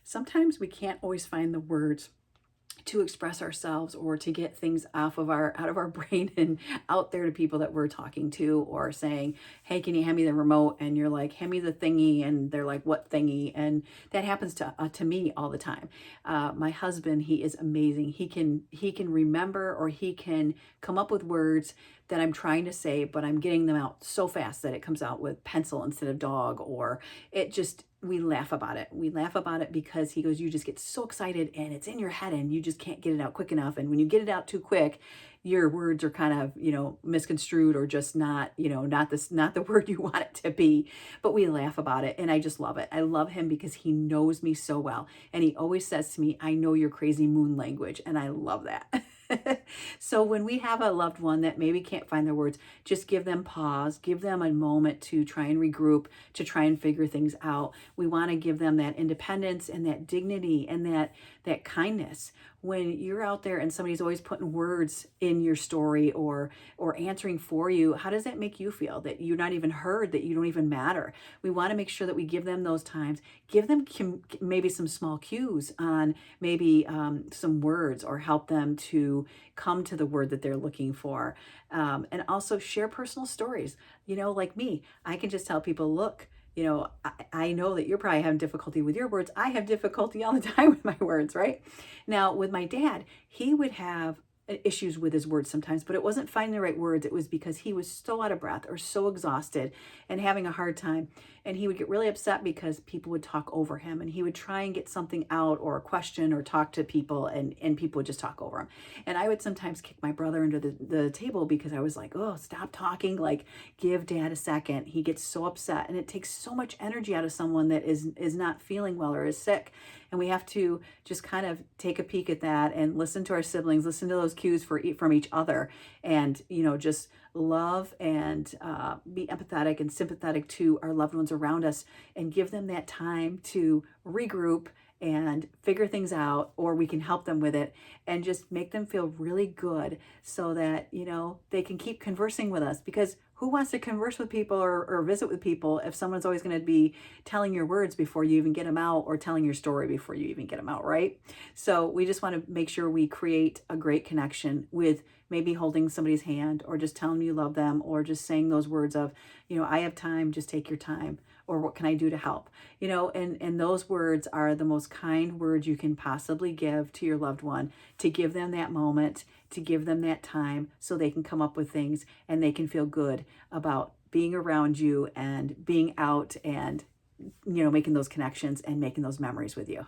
sometimes we can't always find the words to express ourselves or to get things out of our brain and out there to people that we're talking to, or saying, hey, can you hand me the remote? And you're like, hand me the thingy. And they're like, what thingy? And that happens to me all the time. My husband, he is amazing. He can remember, or he can come up with words that I'm trying to say, but I'm getting them out so fast that it comes out with pencil instead of dog, or it just, we laugh about it. We laugh about it because he goes, you just get so excited and it's in your head and you just can't get it out quick enough. And when you get it out too quick, your words are kind of, misconstrued, or just not, not the word you want it to be. But we laugh about it. And I just love it. I love him because he knows me so well. And he always says to me, I know your crazy moon language. And I love that. So when we have a loved one that maybe can't find their words, just give them pause, give them a moment to try and regroup, to try and figure things out. We want to give them that independence and that dignity and that kindness. When you're out there and somebody's always putting words in your story or answering for you, how does that make you feel? That you're not even heard, that you don't even matter. We want to make sure that we give them those times, give them maybe some small cues on maybe some words, or help them to come to the word that they're looking for. And also share personal stories. Like me, I can just tell people, look, I know that you're probably having difficulty with your words. I have difficulty all the time with my words, right? Now, with my dad, he would have issues with his words sometimes, but it wasn't finding the right words. It was because he was so out of breath or so exhausted and having a hard time. And he would get really upset because people would talk over him, and he would try and get something out, or a question, or talk to people, and people would just talk over him. And I would sometimes kick my brother under the table because I was like, oh, stop talking. Like, give dad a second. He gets so upset, and it takes so much energy out of someone that is not feeling well or is sick. And we have to just kind of take a peek at that and listen to our siblings, listen to those cues from each other, and, just love and be empathetic and sympathetic to our loved ones around us, and give them that time to regroup and figure things out, or we can help them with it and just make them feel really good, so that, they can keep conversing with us. Because who wants to converse with people or visit with people if someone's always going to be telling your words before you even get them out, or telling your story before you even get them out, right? So we just want to make sure we create a great connection with maybe holding somebody's hand, or just telling them you love them, or just saying those words of, I have time, just take your time, or what can I do to help? And those words are the most kind words you can possibly give to your loved one, to give them that moment, to give them that time, so they can come up with things and they can feel good about being around you and being out and, making those connections and making those memories with you.